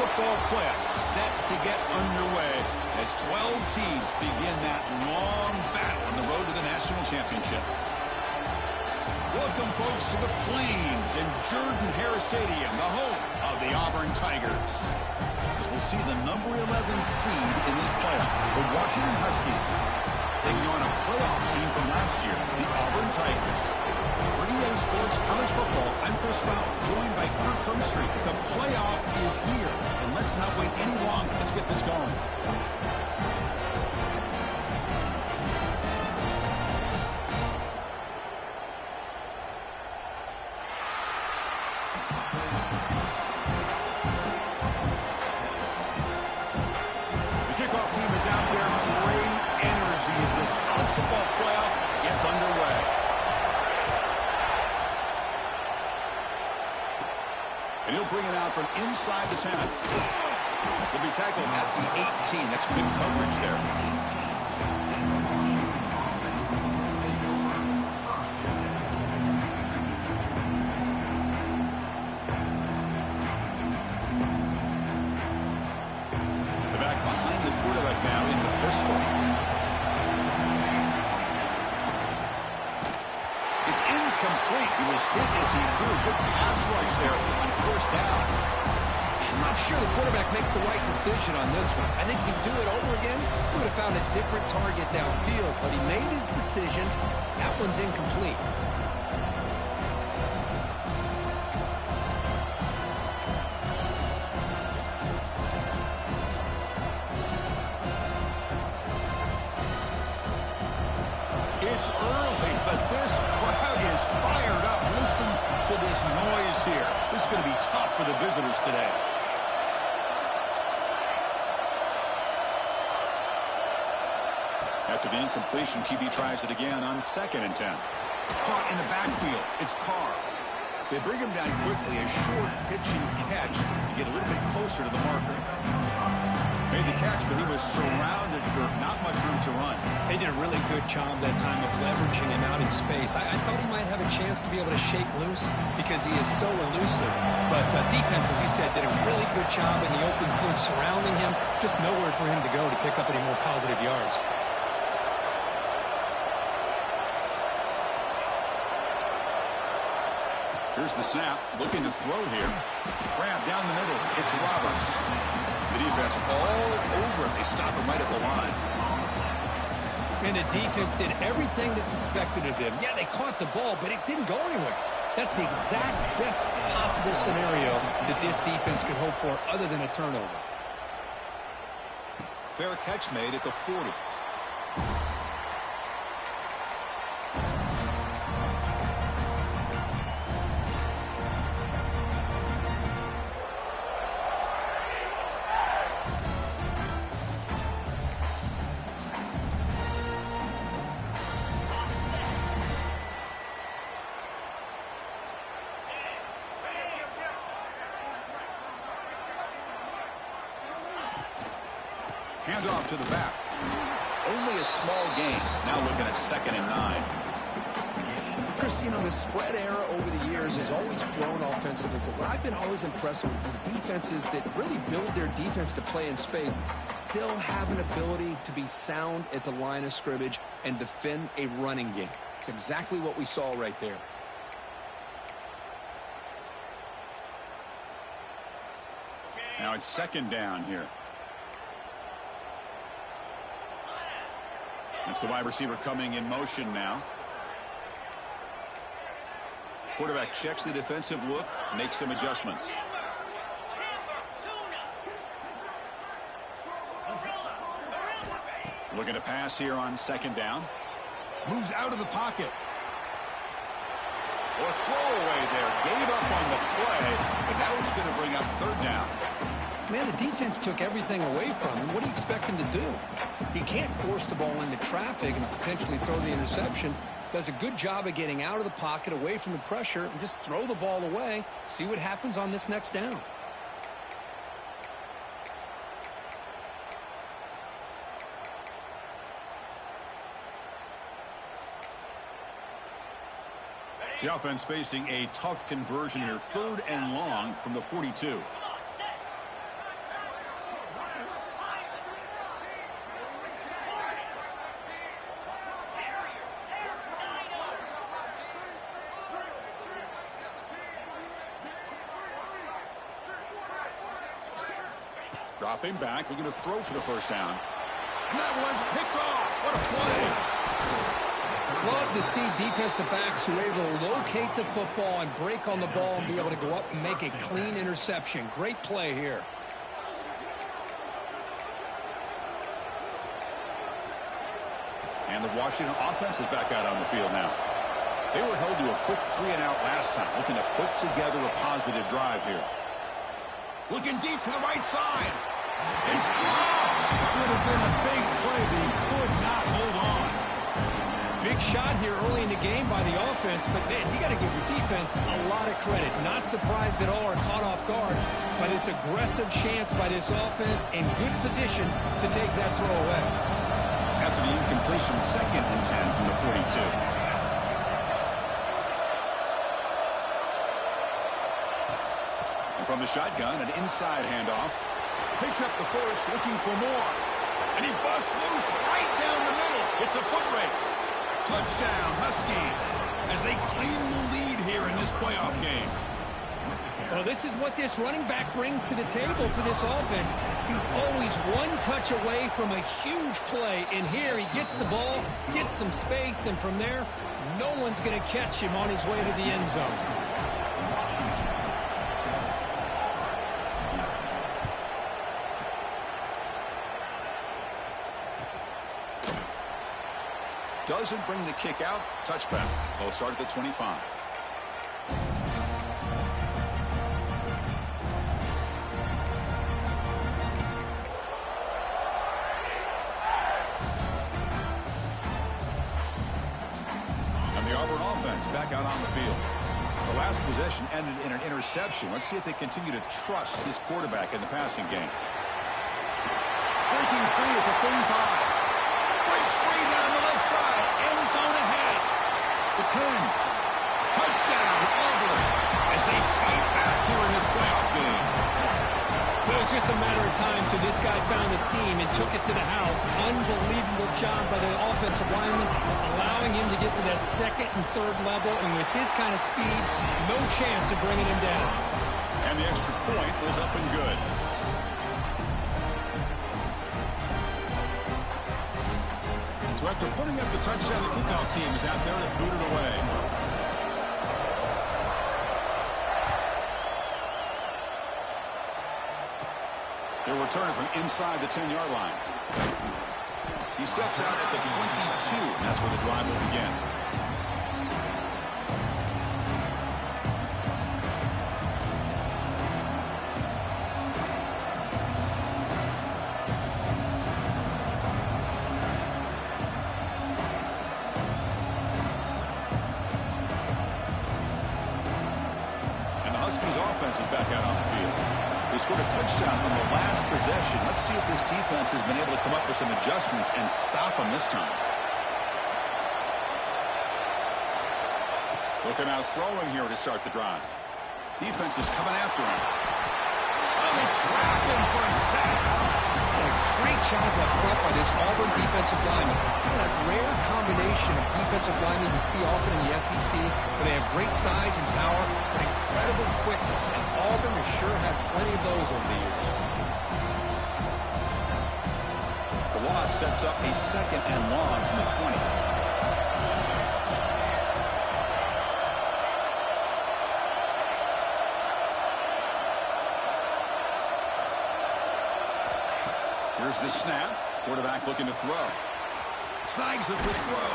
football playoff set to get underway as 12 teams begin that long battle on the road to the national championship. Welcome, folks, to the Plains and Jordan-Hare Stadium, the home of the Auburn Tigers. As we'll see the number 11 seed in this playoff, the Washington Huskies, taking on a playoff team from last year, the Auburn Tigers. For EA Sports College Football, I'm Chris Fowler, joined by Kirk Hermstreet. The playoff is here, and let's not wait any longer. Let's get this going. The kickoff team is out there. Great energy as this college football playoff gets underway. And he'll bring it out from inside the 10. He'll be tackled at the 18. That's good coverage there. The back behind the quarterback now in the pistol. It's incomplete. He was hit as he threw a good pass rush there on first down. I'm not sure the quarterback makes the right decision on this one. I think if he'd do it over again, he would have found a different target downfield. But he made his decision. That one's incomplete. It's early, but this crowd is fired up. Listen to this noise here. This is going to be tough for the visitors today. After the incompletion, QB tries it again on 2nd and 10. Caught in the backfield. It's Carr. They bring him down quickly. A short pitch and catch to get a little bit closer to the marker. Made the catch, but he was surrounded for not much room to run. They did a really good job that time of leveraging him out in space. I thought he might have a chance to be able to shake loose because he is so elusive. But defense, as you said, did a really good job in the open field surrounding him. Just nowhere for him to go to pick up any more positive yards. Here's the snap. Looking to throw here. Grab down the middle. It's Roberts. The defense all over him. They stop him right at the line. And the defense did everything that's expected of them. Yeah, they caught the ball, but it didn't go anywhere. That's the exact best possible scenario that this defense could hope for other than a turnover. Fair catch made at the 40. Handoff to the back. Only a small gain. Now looking at 2nd and 9. Chris, you know, the spread era over the years has always grown offensively. But what I've been always impressed with the defenses that really build their defense to play in space still have an ability to be sound at the line of scrimmage and defend a running game. It's exactly what we saw right there. Now it's 2nd down here. That's the wide receiver coming in motion now. Quarterback checks the defensive look, makes some adjustments. Looking to pass here on 2nd down. Moves out of the pocket. Or throwaway there. Gave up on the play, but now it's going to bring up 3rd down. Man, the defense took everything away from him. What do you expect him to do? He can't force the ball into traffic and potentially throw the interception. Does a good job of getting out of the pocket, away from the pressure, and just throw the ball away. See what happens on this next down. The offense facing a tough conversion here. 3rd and long from the 42. Dropping back, looking to throw for the first down. And that one's picked off. What a play. Love to see defensive backs who are able to locate the football and break on the ball and be able to go up and make a clean interception. Great play here. And the Washington offense is back out on the field now. They were held to a quick 3-and-out last time, looking to put together a positive drive here. Looking deep to the right side. It's dropped. Would have been a big play, but he could not hold on. Big shot here early in the game by the offense, but, man, you got to give the defense a lot of credit. Not surprised at all or caught off guard by this aggressive chance by this offense in good position to take that throw away. After the incompletion, 2nd and 10 from the 42. And from the shotgun, an inside handoff. Picks up the first, looking for more. And he busts loose right down the middle. It's a foot race. Touchdown, Huskies, as they claim the lead here in this playoff game. Well, this is what this running back brings to the table for this offense. He's always one touch away from a huge play. And here he gets the ball, gets some space, and from there, no one's going to catch him on his way to the end zone. Doesn't bring the kick out. Touchback. They'll start at the 25. And the Auburn offense back out on the field. The last possession ended in an interception. Let's see if they continue to trust this quarterback in the passing game. Breaking free at the 35. Breaks free down the left side. End zone ahead. The 10. Touchdown, Auburn, as they fight back here in this playoff game. It was just a matter of time till this guy found the seam and took it to the house. Unbelievable job by the offensive lineman, allowing him to get to that 2nd and 3rd level. And with his kind of speed, no chance of bringing him down. And the extra point was up and good. So after putting up the touchdown, the kickoff team is out there to boot it away. They're returning from inside the 10-yard line. He steps out at the 22, and that's where the drive will begin. Huskies offense is back out on the field. They scored a touchdown on the last possession. Let's see if this defense has been able to come up with some adjustments and stop them this time. Looking out throwing here to start the drive. Defense is coming after him. Oh, they trap him for a sack. A great job up front by this Auburn defensive lineman. That rare combination of defensive linemen you see often in the SEC, where they have great size and power, but incredible quickness, and Auburn has sure had plenty of those over the years. The loss sets up a 2nd and long from the 20. Here's the snap. Quarterback looking to throw. Snags the quick throw.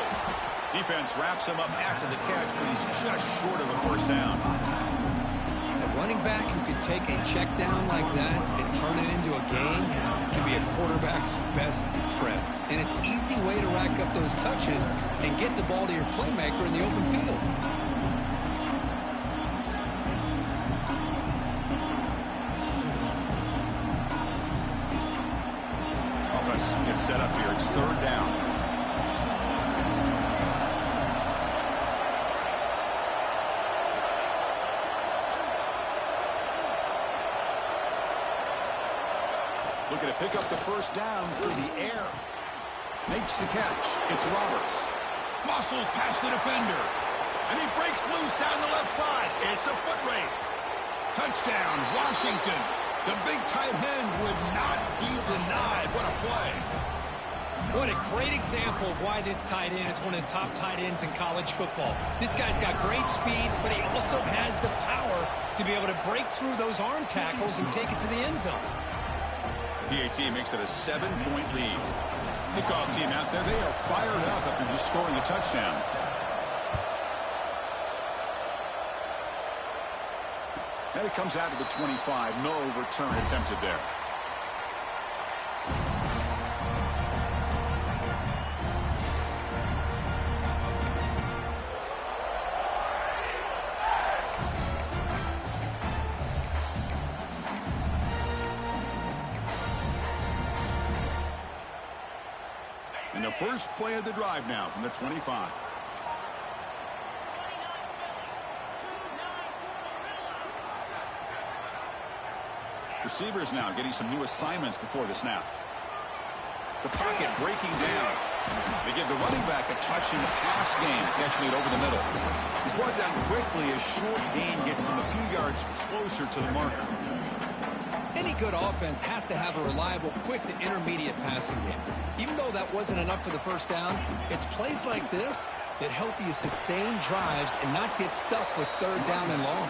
Defense wraps him up after the catch, but he's just short of a first down. A running back who could take a check down like that and turn it into a gain can be a quarterback's best friend. And it's an easy way to rack up those touches and get the ball to your playmaker in the open field. Gets set up here. It's 3rd down. Looking to pick up the first down through the air. Makes the catch. It's Roberts. Muscles past the defender. And he breaks loose down the left side. It's a foot race. Touchdown, Washington. The big tight end would not play. What a great example of why this tight end is one of the top tight ends in college football. This guy's got great speed, but he also has the power to be able to break through those arm tackles and take it to the end zone. PAT makes it a 7-point lead. Kickoff team out there, they are fired up after just scoring a touchdown. And it comes out to the 25. No return attempted there. And the first play of the drive now from the 25. Receivers now getting some new assignments before the snap. The pocket breaking down. They give the running back a touch in the pass game. Catch made over the middle. He's brought down quickly as short gain gets them a few yards closer to the marker. Any good offense has to have a reliable, quick to intermediate passing game. Even though that wasn't enough for the first down, it's plays like this that help you sustain drives and not get stuck with third down and long.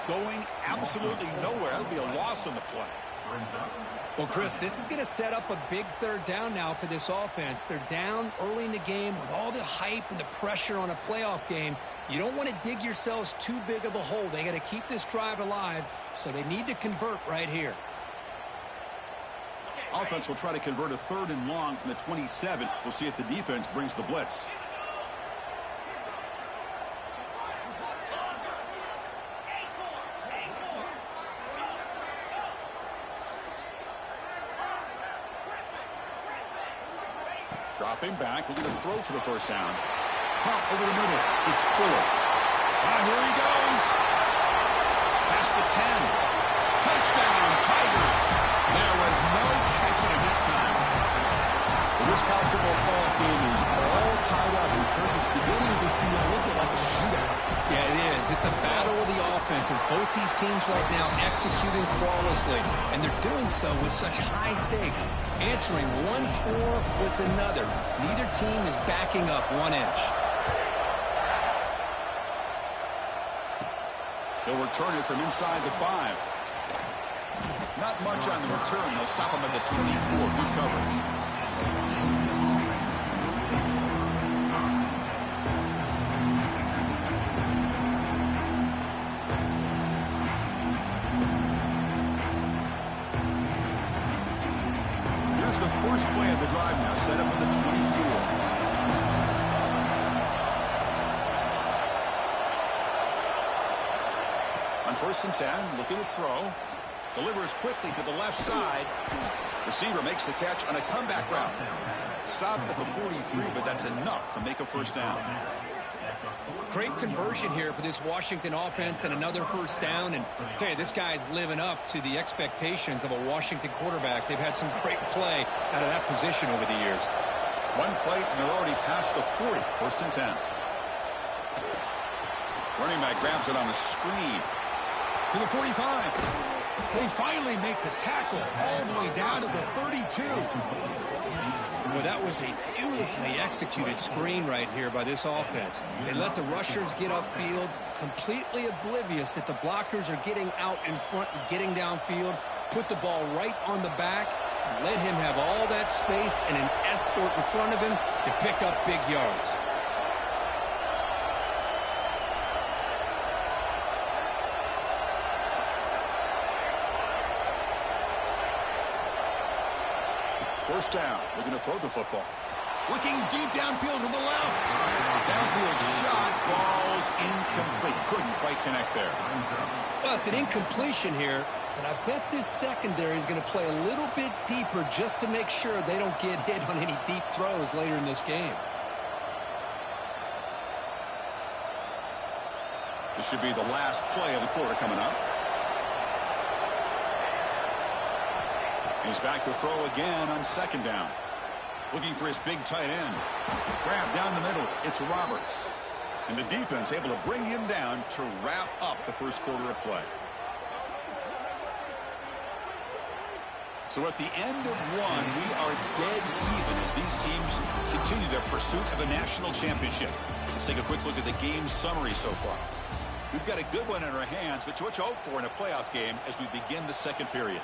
Going absolutely nowhere. That'll be a loss on the play. Well, Chris, this is going to set up a big third down now for this offense. They're down early in the game with all the hype and the pressure on a playoff game. You don't want to dig yourselves too big of a hole. They got to keep this drive alive, so they need to convert right here. Offense will try to convert a 3rd and long from the 27. We'll see if the defense brings the blitz. Dropping back, looking to throw for the first down. Pump over the middle. It's Fuller. Here he goes. Past the 10. Touchdown, Tigers. There was no catching him that time. Well, this college football playoff game is all tied up, and it's beginning to feel a little bit like a shootout. Yeah, it is. It's a battle of the offenses. Both these teams right now executing flawlessly, and they're doing so with such high stakes, answering one score with another. Neither team is backing up 1 inch. They'll return it from inside the 5. Not much on the return. They'll stop him at the 24. Good coverage. Here's the first play of the drive now, set up at the 24. On 1st and 10, looking to throw. Delivers quickly to the left side. Receiver makes the catch on a comeback route. Stopped at the 43, but that's enough to make a first down. Great conversion here for this Washington offense and another first down. And I tell you, this guy's living up to the expectations of a Washington quarterback. They've had some great play out of that position over the years. One play, and they're already past the 40. 1st and 10. Running back grabs it on a screen. To the 45. They finally make the tackle all the way down to the 32. Well, that was a beautifully executed screen right here by this offense. They let the rushers get upfield, completely oblivious that the blockers are getting out in front and getting downfield, put the ball right on the back, and let him have all that space and an escort in front of him to pick up big yards. First down, looking to throw the football. Looking deep downfield to the left. Downfield shot, falls incomplete. Couldn't quite connect there. Well, it's an incompletion here, but I bet this secondary is going to play a little bit deeper just to make sure they don't get hit on any deep throws later in this game. This should be the last play of the quarter coming up. He's back to throw again on 2nd down. Looking for his big tight end. Grab down the middle. It's Roberts. And the defense able to bring him down to wrap up the first quarter of play. So at the end of one, we are dead even as these teams continue their pursuit of a national championship. Let's take a quick look at the game summary so far. We've got a good one in our hands, but what you hope for in a playoff game as we begin the second period.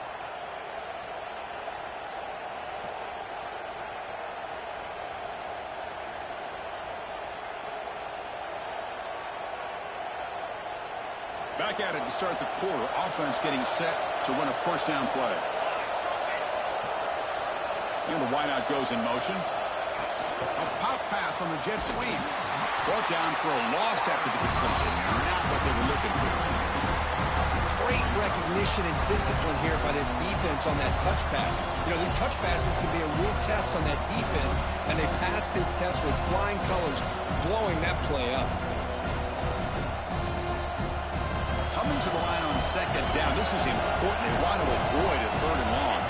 Back at it to start the quarter. Offense getting set to run a first down play. And the wideout goes in motion. A pop pass on the jet sweep. Brought down for a loss after the completion. Not what they were looking for. Great recognition and discipline here by this defense on that touch pass. You know, these touch passes can be a real test on that defense, and they passed this test with flying colors, blowing that play up. Coming to the line on second down. This is important. They want to avoid a third and long.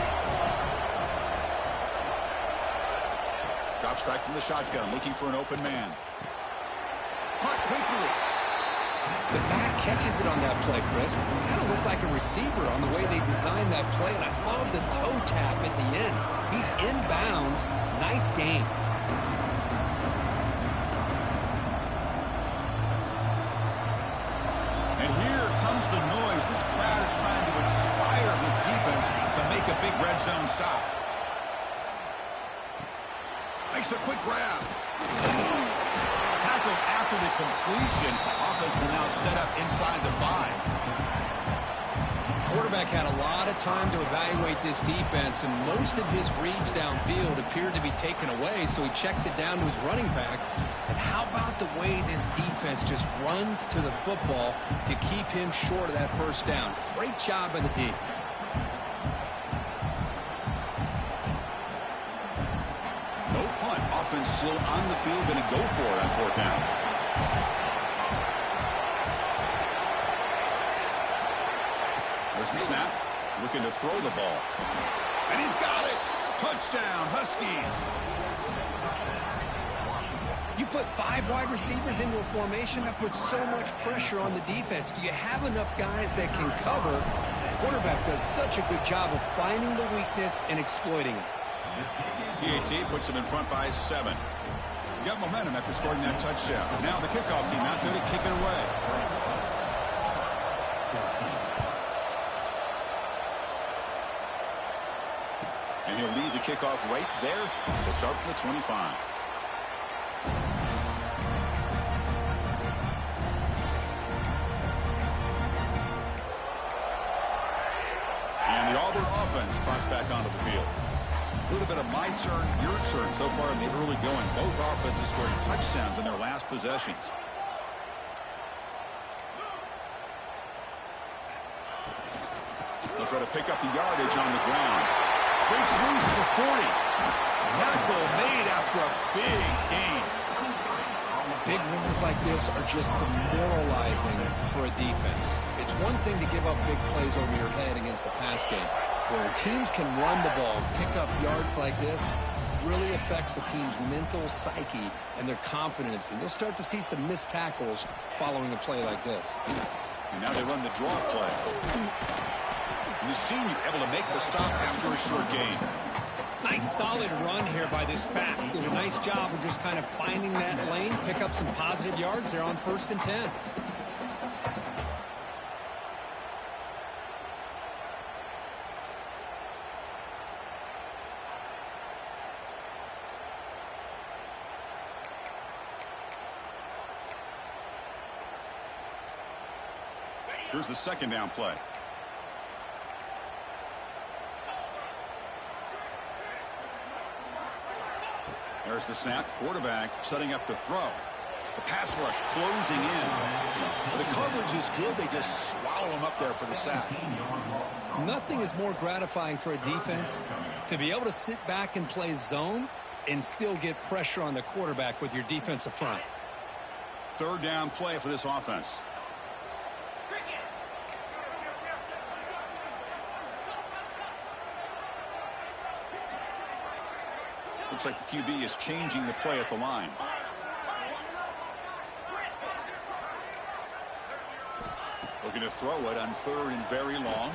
Drops back from the shotgun, looking for an open man. Caught quickly. The back catches it on that play, Chris. Kind of looked like a receiver on the way they designed that play, and I love the toe tap at the end. He's inbounds. Nice game. And here comes the noise. This crowd is trying to inspire this defense to make a big red zone stop. Makes a quick grab. Tackled after the completion. Offense will now set up inside the 5. Quarterback had a lot of time to evaluate this defense, and most of his reads downfield appeared to be taken away, so he checks it down to his running back. And how about the way this defense just runs to the football to keep him short of that first down? Great job by the D. No punt. Offense still on the field, going to go for it on fourth down. There's the snap. Looking to throw the ball. And he's got it. Touchdown, Huskies. You put 5 wide receivers into a formation, that puts so much pressure on the defense. Do you have enough guys that can cover? The quarterback does such a good job of finding the weakness and exploiting it. PAT puts them in front by 7. You got momentum after scoring that touchdown. Now the kickoff team out there to kick it away. And he'll lead the kickoff right there. He'll start from the 25. And the Auburn offense trots back onto the field. A little bit of my turn, your turn so far in the early going. Both offenses scoring touchdowns in their last possessions. They'll try to pick up the yardage on the ground. Breaks loose at the 40. Tackle made after a big gain. Big runs like this are just demoralizing for a defense. It's one thing to give up big plays over your head against the pass game. Where teams can run the ball and pick up yards like this, really affects the team's mental psyche and their confidence. And you'll start to see some missed tackles following a play like this. And now they run the draw play. And the senior able to make the stop after a short gain. Nice solid run here by this back. Did a nice job of just kind of finding that lane, pick up some positive yards there on 1st and 10. Here's the second down play. There's the snap. Quarterback setting up the throw. The pass rush closing in. The coverage is good. They just swallow him up there for the sack. Nothing is more gratifying for a defense to be able to sit back and play zone and still get pressure on the quarterback with your defensive front. Third down play for this offense. Looks like the QB is changing the play at the line. Looking to throw it on 3rd and very long.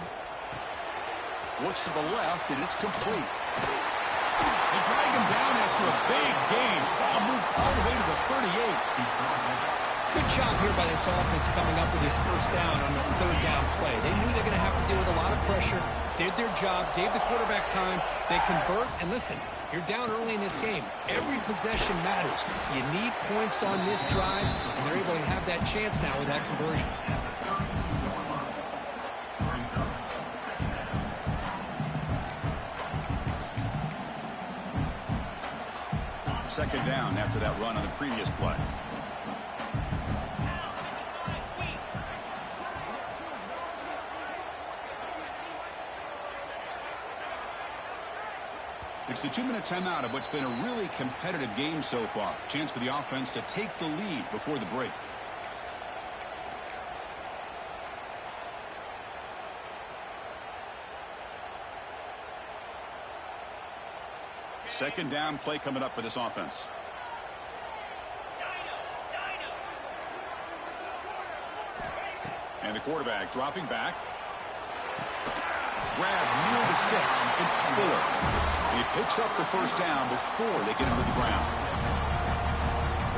Looks to the left, and it's complete. They drag him down after a big gain. Ball moved all the way to the 38. Good job here by this offense coming up with his first down on the third down play. They knew they're going to have to deal with a lot of pressure, did their job, gave the quarterback time. They convert, and listen, you're down early in this game. Every possession matters. You need points on this drive, and they're able to have that chance now with that conversion. Second down after that run on the previous play. It's the 2-minute timeout of what's been a really competitive game so far. Chance for the offense to take the lead before the break. Second down play coming up for this offense. And the quarterback dropping back. Grab near the sticks. It's Fuller. He picks up the first down before they get him to the ground.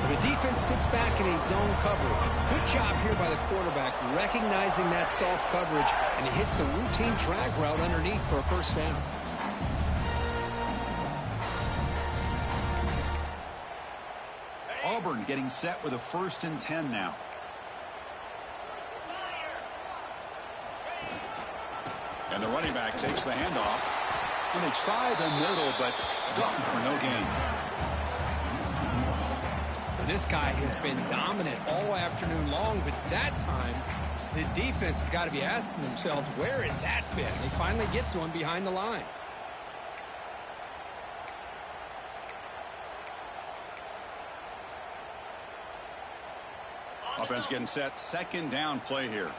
The defense sits back in a zone coverage. Good job here by the quarterback recognizing that soft coverage, and he hits the routine drag route underneath for a first down. Auburn getting set with a 1st and 10 now. And the running back takes the handoff. And they try the middle, but stuck for no gain. This guy has been dominant all afternoon long, but that time, the defense has got to be asking themselves, where has that been? They finally get to him behind the line. Offense getting set. Second down play here.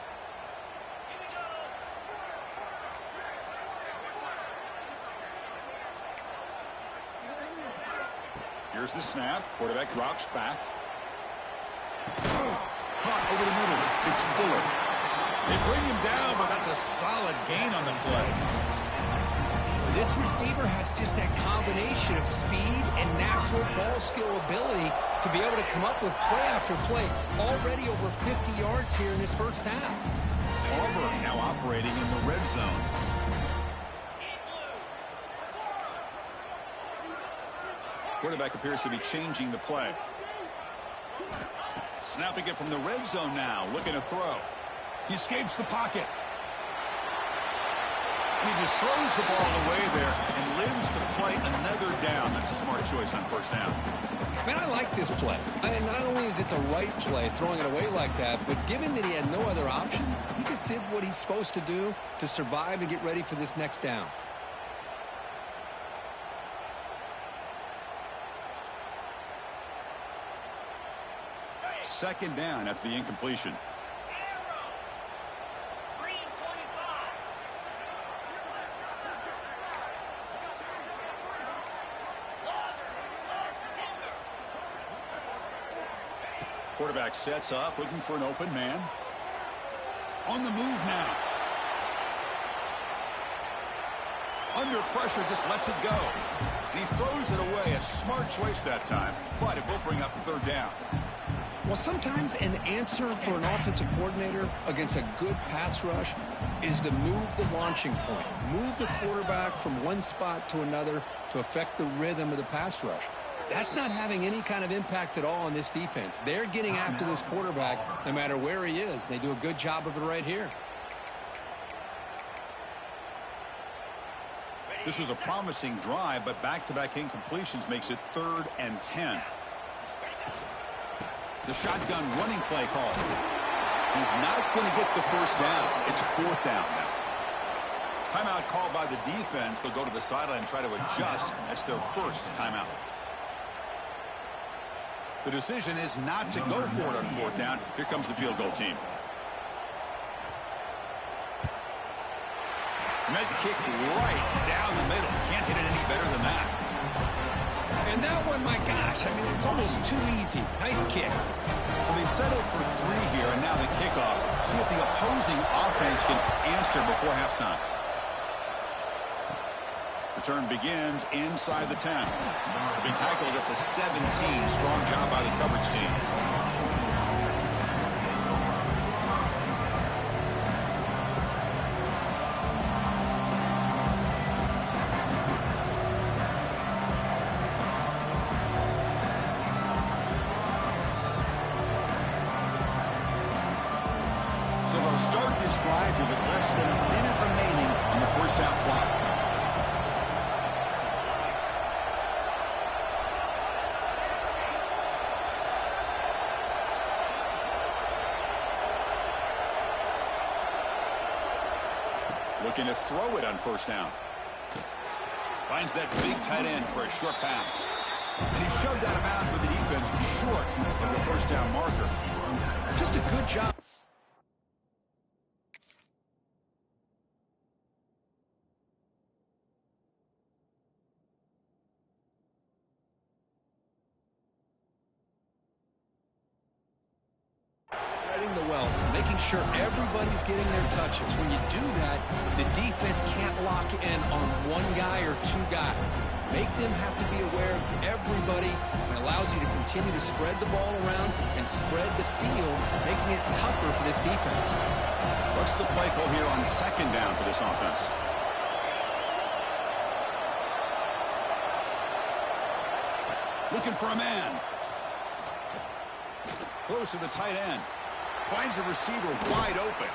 Here's the snap. Quarterback drops back. Caught over the middle. It's Fuller. They bring him down, but that's a solid gain on the play. This receiver has just that combination of speed and natural ball skill ability to be able to come up with play after play. Already over 50 yards here in his first half. Auburn now operating in the red zone. Quarterback appears to be changing the play. Snapping it from the red zone now. Looking to throw. He escapes the pocket. And he just throws the ball away there and lives to play another down. That's a smart choice on first down. Man, I like this play. Not only is it the right play, throwing it away like that, but given that he had no other option, he just did what he's supposed to do to survive and get ready for this next down. Second down after the incompletion. Quarterback sets up, looking for an open man. On the move now. Under pressure, just lets it go. And he throws it away. A smart choice that time, but it will bring up third down. Well, sometimes an answer for an offensive coordinator against a good pass rush is to move the launching point, move the quarterback from one spot to another to affect the rhythm of the pass rush. That's not having any kind of impact at all on this defense. They're getting after this quarterback no matter where he is. They do a good job of it right here. This was a promising drive, but back-to-back incompletions makes it 3rd and 10. The shotgun running play call. He's not going to get the first down. It's 4th down now. Timeout called by the defense. They'll go to the sideline and try to adjust. That's their first timeout. The decision is not to go for it on 4th down. Here comes the field goal team. Med kick right down the middle. Can't hit it any better than that. And that one, my gosh, I mean, it's almost too easy. Nice kick. So they settle for 3 here, and now the kickoff. See if the opposing offense can answer before halftime. Return begins inside the 10. Being tackled at the 17. Strong job by the coverage team. So they'll start this drive here with less than a minute remaining on the first half clock. Looking to throw it on first down. Finds that big tight end for a short pass. And he's shoved out of bounds with the defense short of the first down marker. Just a good job. Spreading the wealth, making sure everybody's getting their touches. When you do that, the defense can't lock in on one guy or two guys. Make them have to be aware of everybody. It allows you to continue to spread the ball around and spread the field, making it tougher for this defense. What's the play call here on second down for this offense? Looking for a man. Close to the tight end. Finds the receiver wide open.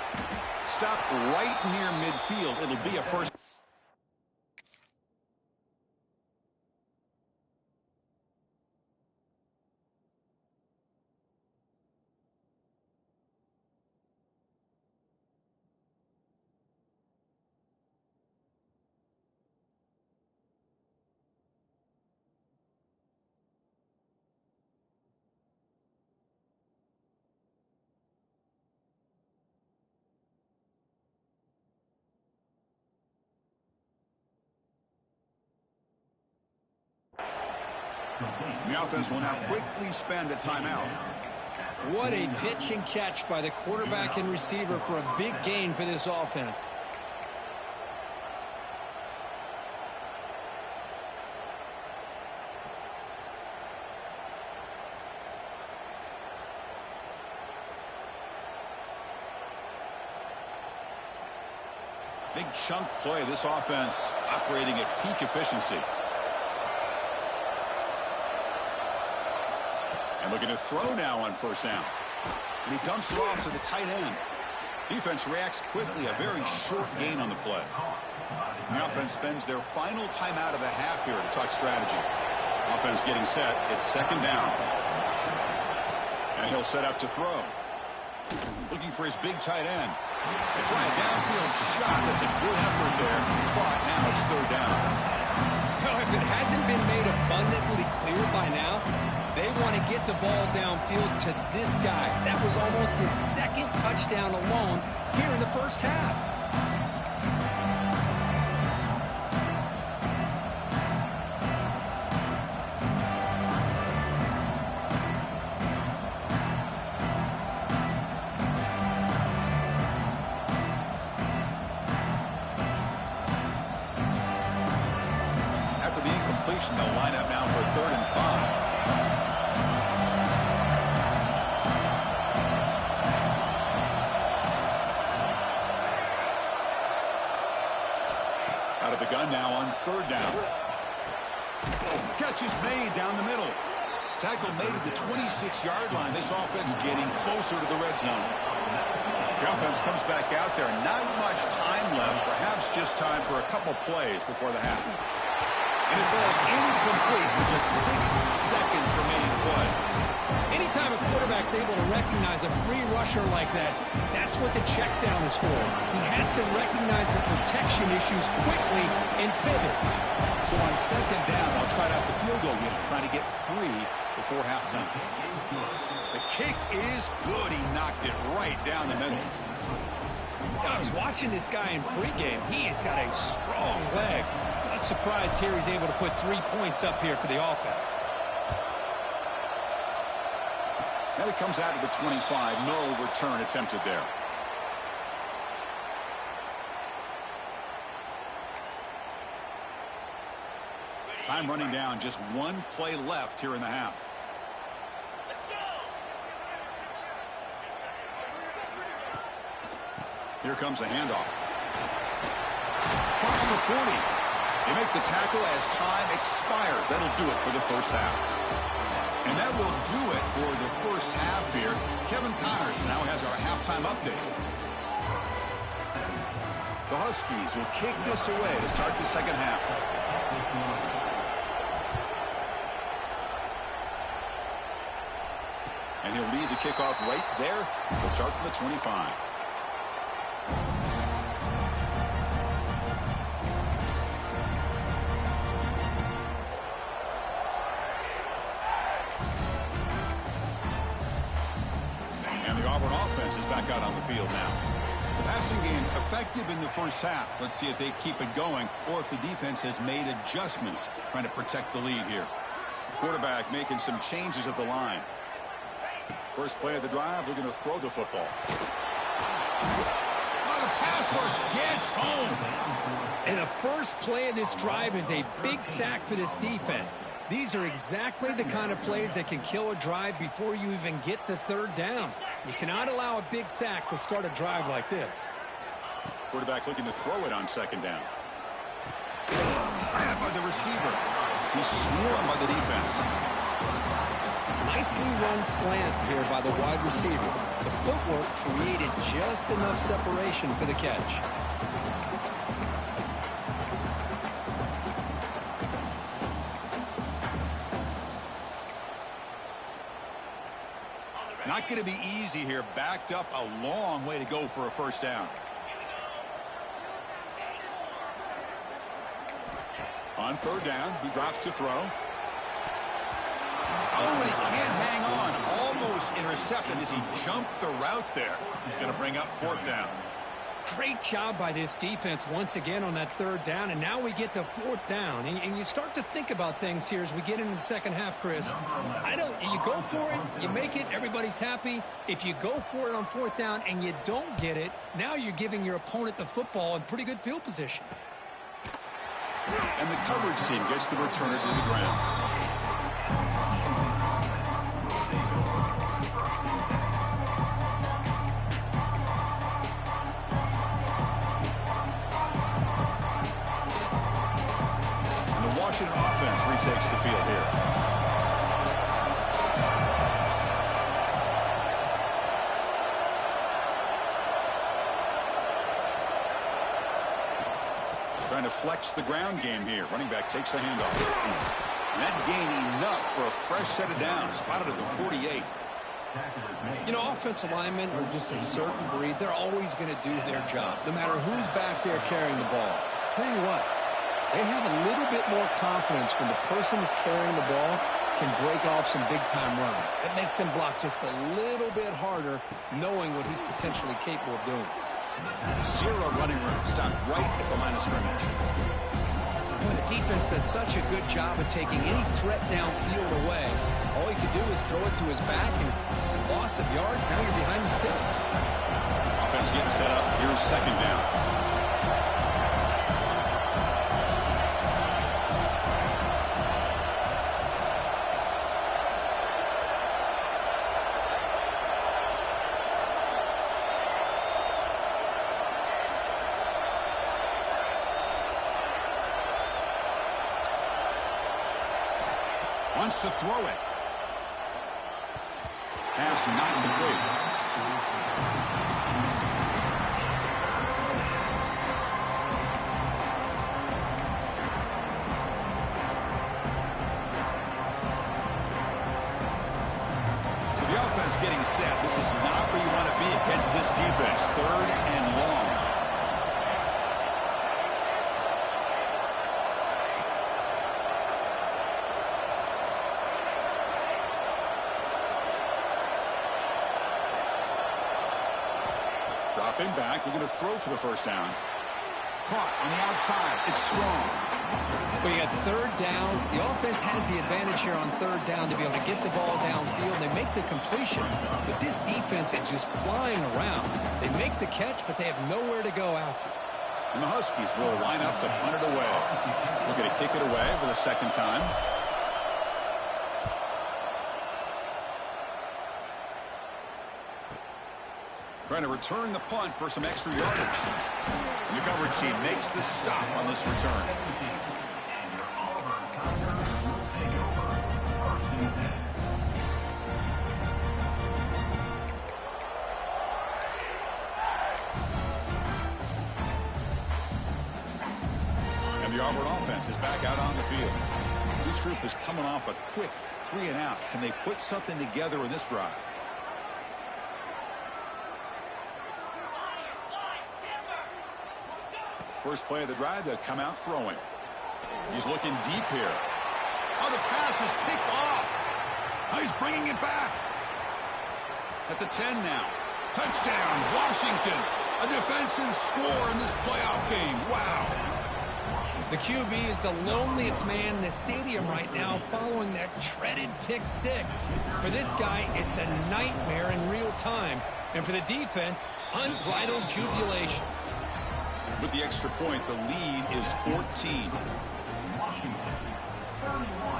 Stop right near midfield. It'll be a first. The offense will now quickly spend a timeout. What a pitch and catch by the quarterback and receiver for a big gain for this offense. Big chunk play. This offense operating at peak efficiency. And looking to throw now on first down. And he dumps it off to the tight end. Defense reacts quickly. A very short gain on the play. The offense spends their final timeout of the half here to talk strategy. Offense getting set. It's second down. And he'll set up to throw. Looking for his big tight end. They try a downfield shot. That's a good effort there. But now it's third down. Well, if it hasn't been made abundantly clear by now, they want to get the ball downfield to this guy. That was almost his second touchdown alone here in the first half. After the incompletion, they'll line up now for 3rd and 5. Out of the gun now on 3rd down. Catch is made down the middle. Tackle made at the 26-yard line. This offense getting closer to the red zone. The offense comes back out there. Not much time left. Perhaps just time for a couple plays before the half. And it falls incomplete with just 6 seconds remaining to play. Anytime a quarterback's able to recognize a free rusher like that, that's what the check down is for. He has to recognize the protection issues quickly and pivot. So on second down, they'll try out the field goal unit, trying to get 3 before halftime. The kick is good. He knocked it right down the middle. I was watching this guy in pregame. He has got a strong leg. Not surprised here he's able to put 3 points up here for the offense. And it comes out of the 25. No return attempted there. Time running down, just one play left here in the half. Here comes a handoff. Across the 40. They make the tackle as time expires. That'll do it for the first half. And that will do it for the first half here. Kevin Connors now has our halftime update. The Huskies will kick this away to start the second half. And he'll lead the kickoff right there to start from the 25. Back out on the field now. The passing game effective in the first half. Let's see if they keep it going or if the defense has made adjustments trying to protect the lead here. Quarterback making some changes at the line. First play of the drive, they're going to throw the football. Oh, the pass rush gets home. And the first play of this drive is a big sack for this defense. These are exactly the kind of plays that can kill a drive before you even get the third down. You cannot allow a big sack to start a drive like this. Quarterback looking to throw it on second down. Grabbed by the receiver. He's swarmed by the defense. Nicely run slant here by the wide receiver. The footwork created just enough separation for the catch. Not going to be easy here. Backed up a long way to go for a first down. On third down, he drops to throw. Oh, he can't hang on. Almost intercepted as he jumped the route there. He's going to bring up fourth down. Great job by this defense once again on that third down, and now we get to fourth down. And you start to think about things here as we get into the second half, Chris. You go for it, you make it, everybody's happy. If you go for it on fourth down and you don't get it, now you're giving your opponent the football in pretty good field position. And the coverage team gets the returner to the ground. Washington offense retakes the field here. Trying to flex the ground game here. Running back takes the handoff. And that gain enough for a fresh set of downs. Spotted at the 48. You know, offensive linemen are just a certain breed. They're always going to do their job, no matter who's back there carrying the ball. I'll tell you what. They have a little bit more confidence when the person that's carrying the ball can break off some big-time runs. That makes them block just a little bit harder, knowing what he's potentially capable of doing. Zero running room. Stopped right at the line of scrimmage. Boy, the defense does such a good job of taking any threat downfield away. All he could do is throw it to his back, and loss of yards, now you're behind the sticks. Offense getting set up. Here's second down. Wants to throw it. Pass not complete. So the offense getting set. This is not where you want to be against this defense. Third and long. Dropping back, they're going to throw for the first down. Caught on the outside. It's strong. But you got third down. The offense has the advantage here on third down to be able to get the ball downfield. They make the completion, but this defense is just flying around. They make the catch, but they have nowhere to go after. And the Huskies will line up to punt it away. We're going to kick it away for the second time. Trying to return the punt for some extra yardage. And the coverage team makes the stop on this return. And the Auburn offense is back out on the field. This group is coming off a quick 3-and-out. Can they put something together in this drive? First play of the drive, they'll come out throwing. He's looking deep here. Oh, the pass is picked off. Oh, he's bringing it back. At the 10 now. Touchdown, Washington. A defensive score in this playoff game. Wow. The QB is the loneliest man in the stadium right now following that treaded pick six. For this guy, it's a nightmare in real time. And for the defense, unbridled jubilation. With the extra point, the lead is 14.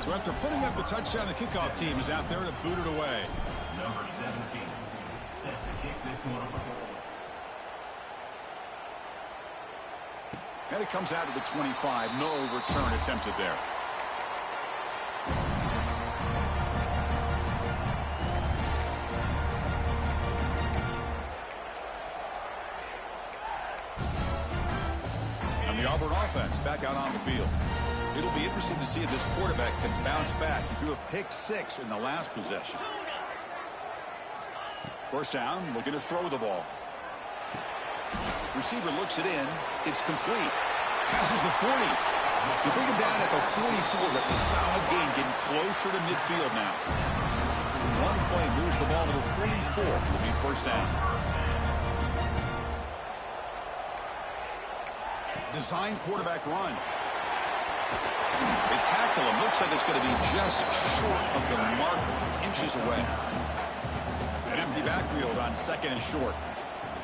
So after putting up a touchdown, the kickoff team is out there to boot it away. Number 17, set to kick this one up. And it comes out to the 25. No return attempted there. And the Auburn offense back out on the field. It'll be interesting to see if this quarterback can bounce back. He threw a pick six in the last possession. First down, looking to throw the ball. Receiver looks it in. It's complete. Passes the 40. You bring him down at the 44. That's a solid gain, getting closer to midfield now. One play moves the ball to the 44. It'll be first down. Design quarterback run. They tackle him. Looks like it's going to be just short of the mark, inches away. An empty backfield on second and short.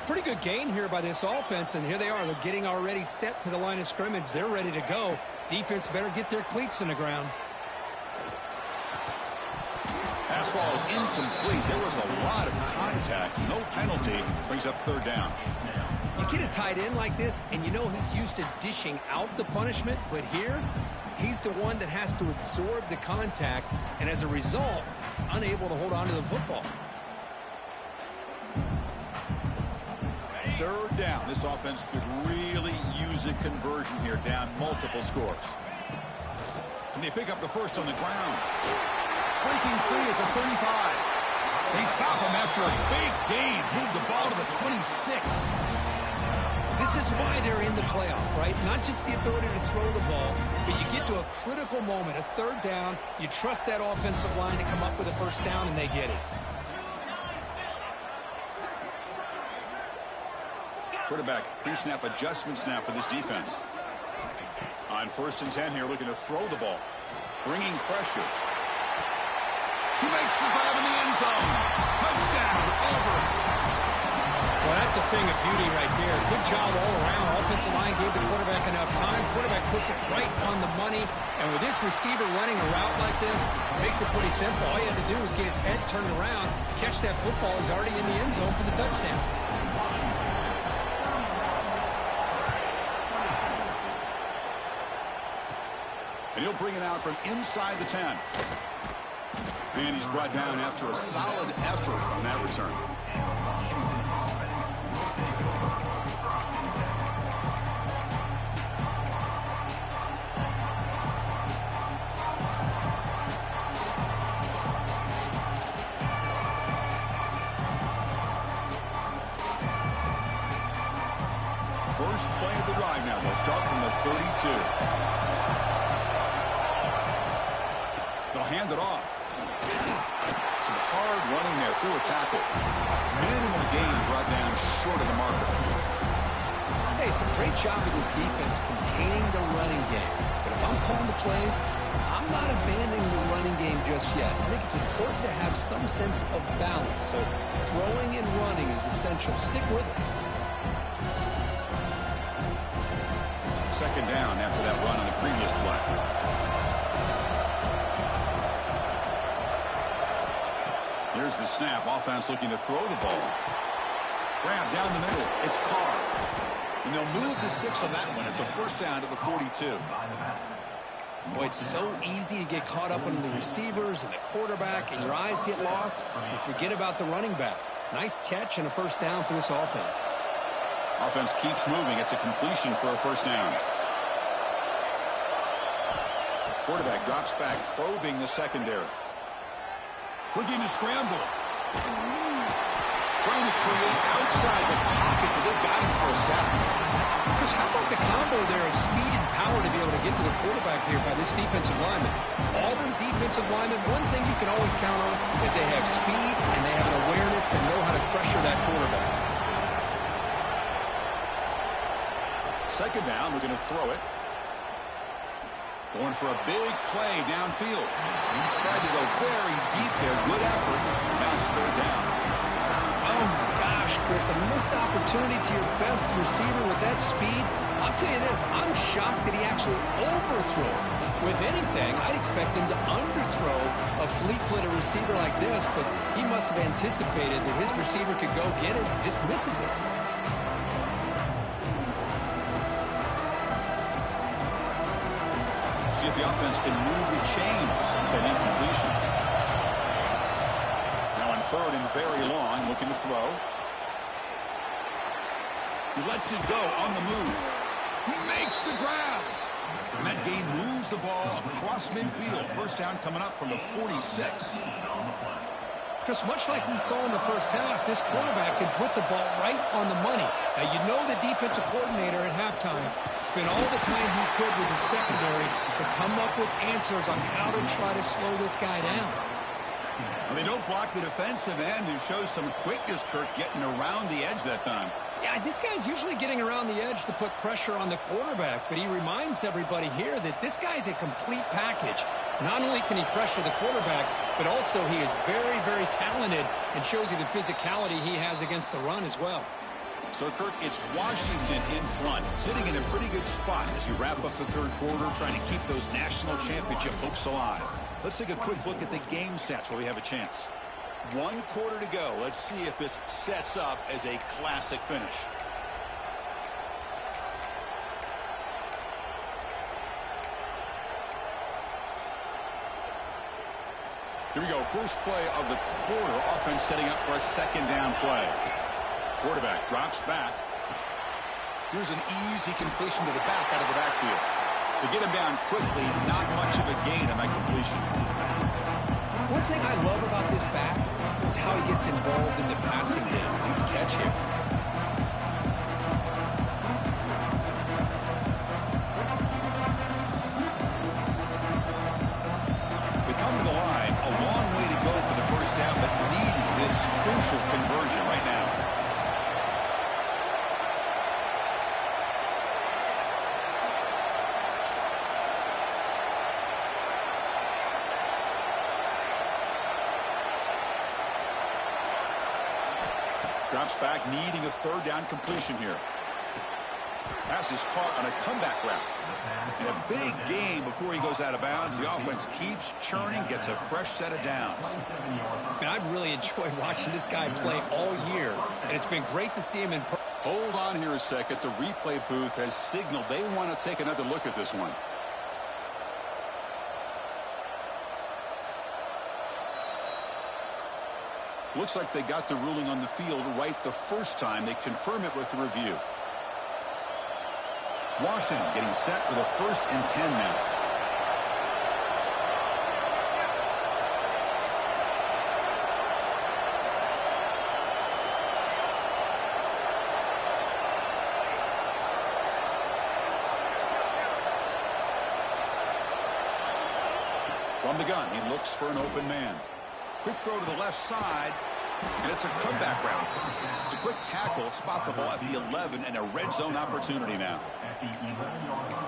Pretty good gain here by this offense, and here they are. They're getting already set to the line of scrimmage. They're ready to go. Defense better get their cleats in the ground. Pass ball is incomplete. There was a lot of contact. No penalty. Brings up third down. You get a tight end like this, and you know he's used to dishing out the punishment, but here, he's the one that has to absorb the contact, and as a result, he's unable to hold on to the football. Third down. This offense could really use a conversion here, down multiple scores. And they pick up the first on the ground. Breaking free at the 35. They stop him after a big gain. Move the ball to the 26. This is why they're in the playoff, right? Not just the ability to throw the ball, but you get to a critical moment, a third down. You trust that offensive line to come up with a first down, and they get it. Quarterback pre-snap adjustments now for this defense. On first and 10 here, looking to throw the ball. Bringing pressure. He makes the grab in the end zone. Touchdown, Auburn. Well, that's a thing of beauty right there. Good job all around. Offensive line gave the quarterback enough time. Quarterback puts it right on the money. And with this receiver running a route like this, makes it pretty simple. All you have to do is get his head turned around, catch that football. He's already in the end zone for the touchdown. And he'll bring it out from inside the 10. And he's brought down after a solid effort on that return. First play of the drive now. They'll start from the 32. They'll hand it off. Some hard running there through a tackle. Minimal gain brought down short of the marker. Hey, it's a great job of this defense containing the running game. But if I'm calling the plays, I'm not abandoning the running game just yet. I think it's important to have some sense of balance. So throwing and running is essential. Stick with it. second down after that run on the previous play. Here's the snap. Offense looking to throw the ball. Grab down the middle. It's Carr. And they'll move the 6 on that one. It's a first down to the 42. Boy, it's so easy to get caught up on the receivers and the quarterback, and your eyes get lost. You forget about the running back. Nice catch and a first down for this offense. Offense keeps moving. It's a completion for a first down. Quarterback drops back, probing the secondary. Looking to scramble. Trying to create outside the pocket, but they've got him for a sack. Chris, how about the combo there of speed and power to be able to get to the quarterback here by this defensive lineman? Auburn defensive linemen, one thing you can always count on is they have speed and they have an awareness to know how to pressure that quarterback. Second down, we're going to throw it. Going for a big play downfield. Tried to go very deep there. Good effort. Now it's third down. Oh, my gosh, Chris, a missed opportunity to your best receiver with that speed. I'll tell you this, I'm shocked that he actually overthrew. With anything, I'd expect him to underthrow a fleet-footed receiver like this, but he must have anticipated that his receiver could go get it, just misses it. See if the offense can move the chains on that incompletion. Now on third and very long, looking to throw. He lets it go on the move. He makes the grab. And that gain moves the ball across midfield. First down coming up from the 46. Chris, much like we saw in the first half, this quarterback can put the ball right on the money. Now, you know the defensive coordinator at halftime spent all the time he could with his secondary to come up with answers on how to try to slow this guy down. Well, they don't block the defensive end, who shows some quickness, Kirk, getting around the edge that time. Yeah, this guy's usually getting around the edge to put pressure on the quarterback, but he reminds everybody here that this guy's a complete package. Not only can he pressure the quarterback, but also he is very, very talented and shows you the physicality he has against the run as well. So, Kirk, it's Washington in front, sitting in a pretty good spot as you wrap up the third quarter, trying to keep those national championship hopes alive. Let's take a quick look at the game stats while we have a chance. 1 quarter to go. Let's see if this sets up as a classic finish. Here we go. First play of the quarter. Offense setting up for a second down play. Quarterback drops back. Here's an easy completion to the back out of the backfield. To get him down quickly, not much of a gain on that completion. One thing I love about this back is how he gets involved in the passing game. Nice catch here. They come to the line, a long way to go for the first down, but needing this crucial conversion right now. Drops back, needing a third down completion here. Pass is caught on a comeback route. And a big gain before he goes out of bounds. The offense keeps churning, gets a fresh set of downs. Man, I've really enjoyed watching this guy play all year, and it's been great to see him in. Hold on here a second. The replay booth has signaled they want to take another look at this one. Looks like they got the ruling on the field right the first time. They confirm it with the review. Washington getting set with a 1st and 10 now. From the gun, he looks for an open man. Quick throw to the left side. And it's a comeback round. It's a quick tackle, spot the ball at the 11, and a red zone opportunity now.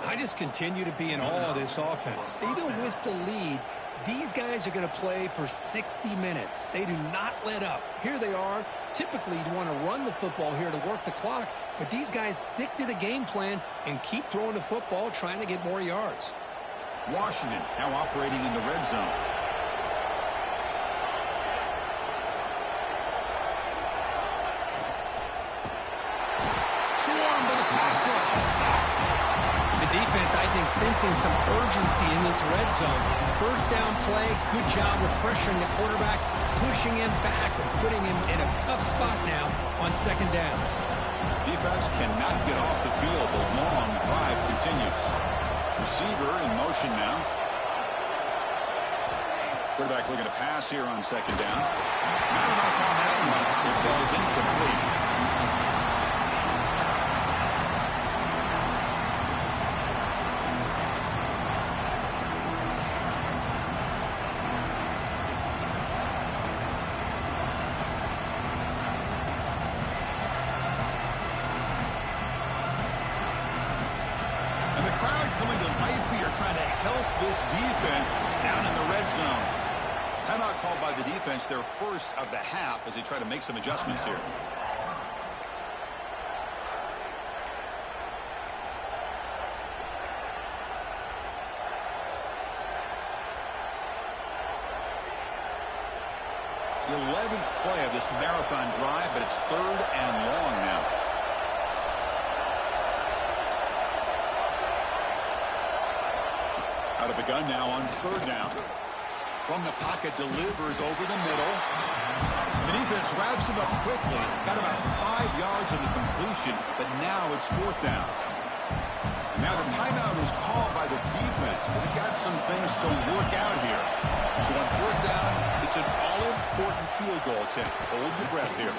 I just continue to be in awe of this offense. Even with the lead, these guys are going to play for 60 minutes. They do not let up. Here they are. Typically, you want to run the football here to work the clock, but these guys stick to the game plan and keep throwing the football, trying to get more yards. Washington now operating in the red zone. Swarmed by the pass rush. A sack. The defense, I think, sensing some urgency in this red zone. First down play, good job of pressuring the quarterback, pushing him back and putting him in a tough spot now on second down. Defense cannot get off the field. The long drive continues. Receiver in motion now. Quarterback looking to pass here on second down. Not enough on that one. It falls incomplete. Coming to life here, trying to help this defense down in the red zone. Timeout called by the defense, their first of the half, as they try to make some adjustments here. The 11th play of this marathon drive, but it's third and long now. Out of the gun now on third down. From the pocket, delivers over the middle. The defense wraps him up quickly. Got about 5 yards on the completion, but now it's fourth down. Now the timeout is called by the defense. They've got some things to work out here. So on fourth down, it's an all-important field goal attempt. Hold your breath here.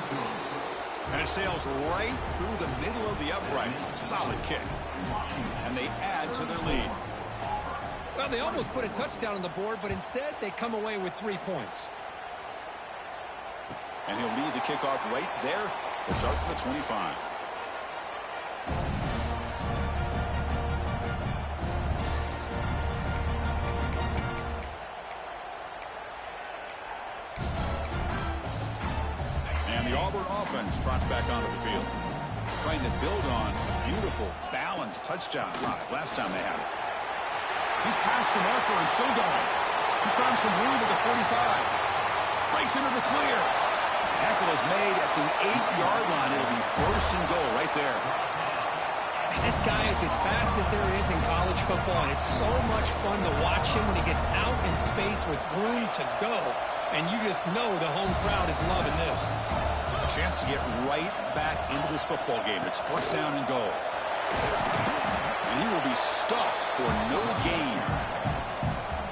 And it sails right through the middle of the uprights. Solid kick. And they add to their lead. Well, they almost put a touchdown on the board, but instead they come away with 3 points. And he'll lead the kickoff right there. He'll start from the 25. And the Auburn offense trots back onto the field. Trying to build on a beautiful, balanced touchdown drive last time they had it. He's past the marker and still going. He's found some room at the 45. Breaks into the clear. Tackle is made at the 8-yard line. It'll be first and goal right there. This guy is as fast as there is in college football, and it's so much fun to watch him when he gets out in space with room to go. And you just know the home crowd is loving this. A chance to get right back into this football game. It's first down and goal. And he will be stuffed for no gain.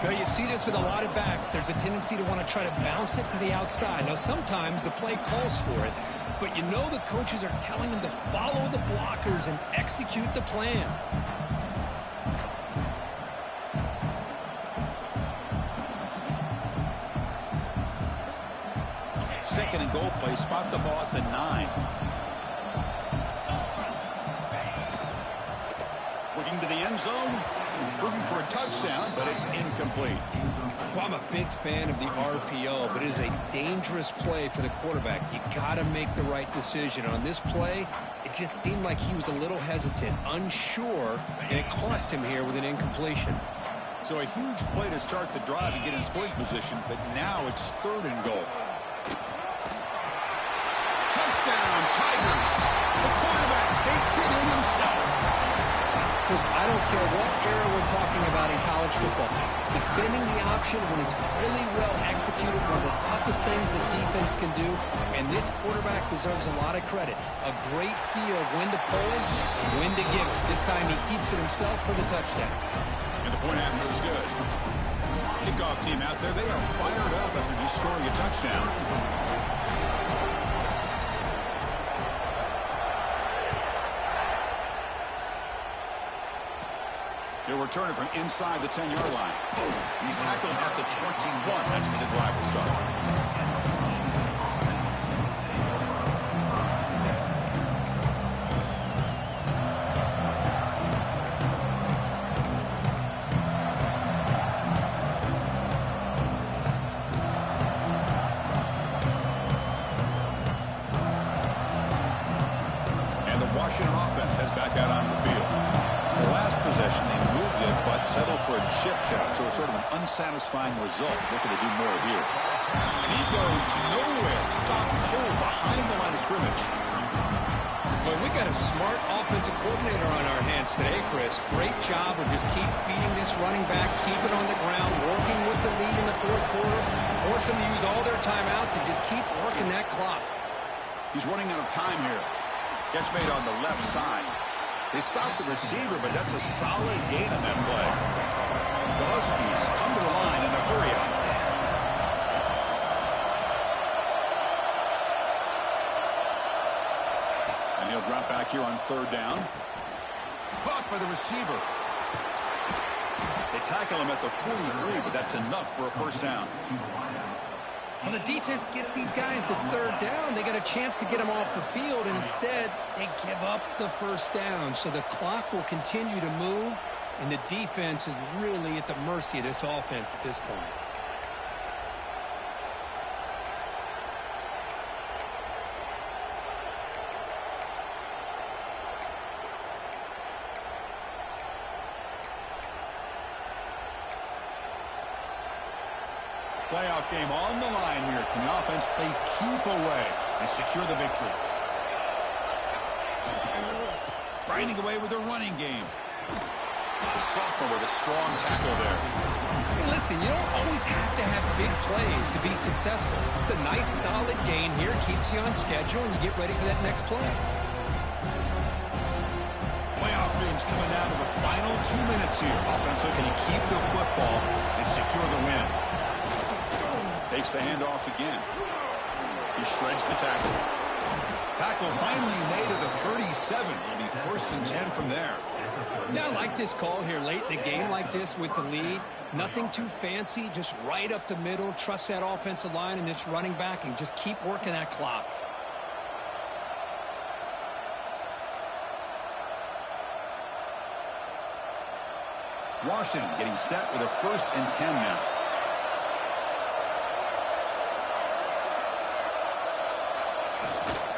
Now, you see this with a lot of backs. There's a tendency to want to try to bounce it to the outside. Now, sometimes the play calls for it, but you know the coaches are telling them to follow the blockers and execute the plan. Second and goal play. Spot the ball at the 9. Looking to the end zone, looking for a touchdown, but it's incomplete. Well, I'm a big fan of the RPO, but it is a dangerous play for the quarterback. You got to make the right decision. On this play, it just seemed like he was a little hesitant, unsure, and it cost him here with an incompletion. So a huge play to start the drive and get in scoring position, but now it's third and goal. Touchdown, Tigers! The quarterback takes it in himself. Because I don't care what era we're talking about in college football. Defending the option when it's really well executed, one of the toughest things that defense can do, and this quarterback deserves a lot of credit. A great feel of when to pull it and when to give it. This time he keeps it himself for the touchdown. And the point after is good. Kickoff team out there, they are fired up after just scoring a touchdown. They'll return it from inside the 10-yard line. He's tackled at the 21. That's where the drive will start. sort of an unsatisfying result. Looking to do more here. And he goes nowhere. Stop cold behind the line of scrimmage. Well, we got a smart offensive coordinator on our hands today, Chris. Great job of just keep feeding this running back, keep it on the ground, working with the lead in the fourth quarter, force them to use all their timeouts, and just keep working that clock. He's running out of time here. Catch made on the left side. They stopped the receiver, but that's a solid gain on that play. The Huskies come to the line in the hurry up. And he'll drop back here on third down. Caught by the receiver. They tackle him at the 43, but that's enough for a first down. Well, the defense gets these guys to third down. They got a chance to get them off the field, and instead they give up the first down. So the clock will continue to move, and the defense is really at the mercy of this offense at this point. Playoff game on the line here. Can the offense play keep away and secure the victory? Grinding away with the running game. The sophomore with a strong tackle there. Hey, listen, you don't always have to have big plays to be successful. It's a nice, solid gain here. Keeps you on schedule, and you get ready for that next play. Playoff games coming down to the final 2 minutes here. Offense looking to keep the football and secure the win. Takes the handoff again. He shreds the tackle. Tackle finally made at the 37. It'll be 1st and 10 from there. Now, I like this call here late in the game like this with the lead. Nothing too fancy, just right up the middle. Trust that offensive line and this running back and just keep working that clock. Washington getting set with a 1st and 10 now.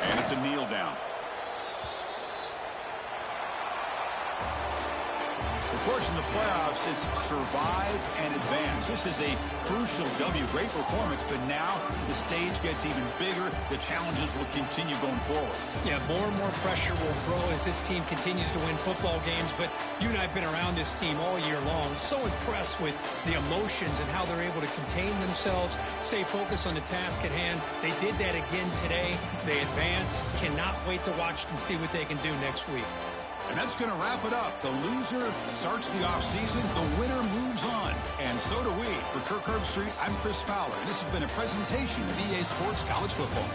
And it's a kneel down. Of course, in the playoffs, it's survive and advance. This is a crucial W. Great performance, but now the stage gets even bigger. The challenges will continue going forward. Yeah, more and more pressure will grow as this team continues to win football games. But you and I have been around this team all year long. So impressed with the emotions and how they're able to contain themselves, stay focused on the task at hand. They did that again today. They advance. Cannot wait to watch and see what they can do next week. And that's going to wrap it up. The loser starts the offseason. The winner moves on. And so do we. For Kirk Herbstreit, I'm Chris Fowler. And this has been a presentation of EA Sports College Football.